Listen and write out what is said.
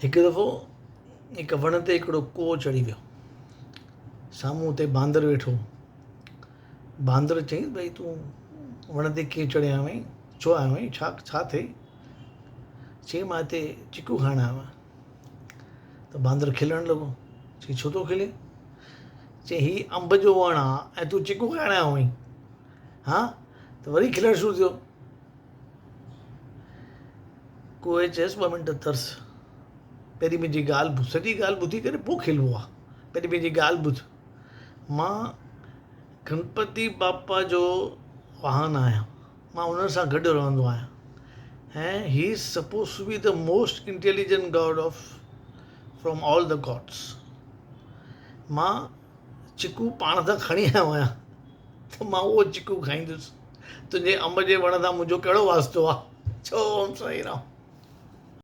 हिकु दफ़ो हिकु वण ते हिकिड़ो कोअ चढ़ी वियो। साम्हूं हुते बांदर वेठो। बांदर चयईं, भई तूं वण ते कीअं चढ़िया आहीं, छो आयो आहीं, छा छा थिए? चयईं, मां हिते चिकू खाइण आयो आहियां। त बांदर खिलण लॻो। चयईं, छो थो खिले? चयईं, ही अंब जो वणु आहे ऐं तूं चिकू खाइण आयो आहीं, हा? त वरी खिलण शुरू थियो। कोए चयसि, 2 मिंट तर्स, पहिरीं मुंहिंजी ॻाल्हि ॿुध, सॼी ॻाल्हि ॿुधी करे पोइ खिलबो आहे। पहिरीं मुंहिंजी ॻाल्हि ॿुध। मां गणपति बापा जो वाहन आहियां, मां उन सां गॾु रहंदो आहियां, ऐं ही is suppose to be the most intelligent god of from all the gods. मां चिकू पाण सां खणी आयो आहियां, त मां उहो चिकू खाईंदुसि। तुंहिंजे अंब जे वण सां मुंहिंजो कहिड़ो वास्तो आहे? चओ ओम साईं राम।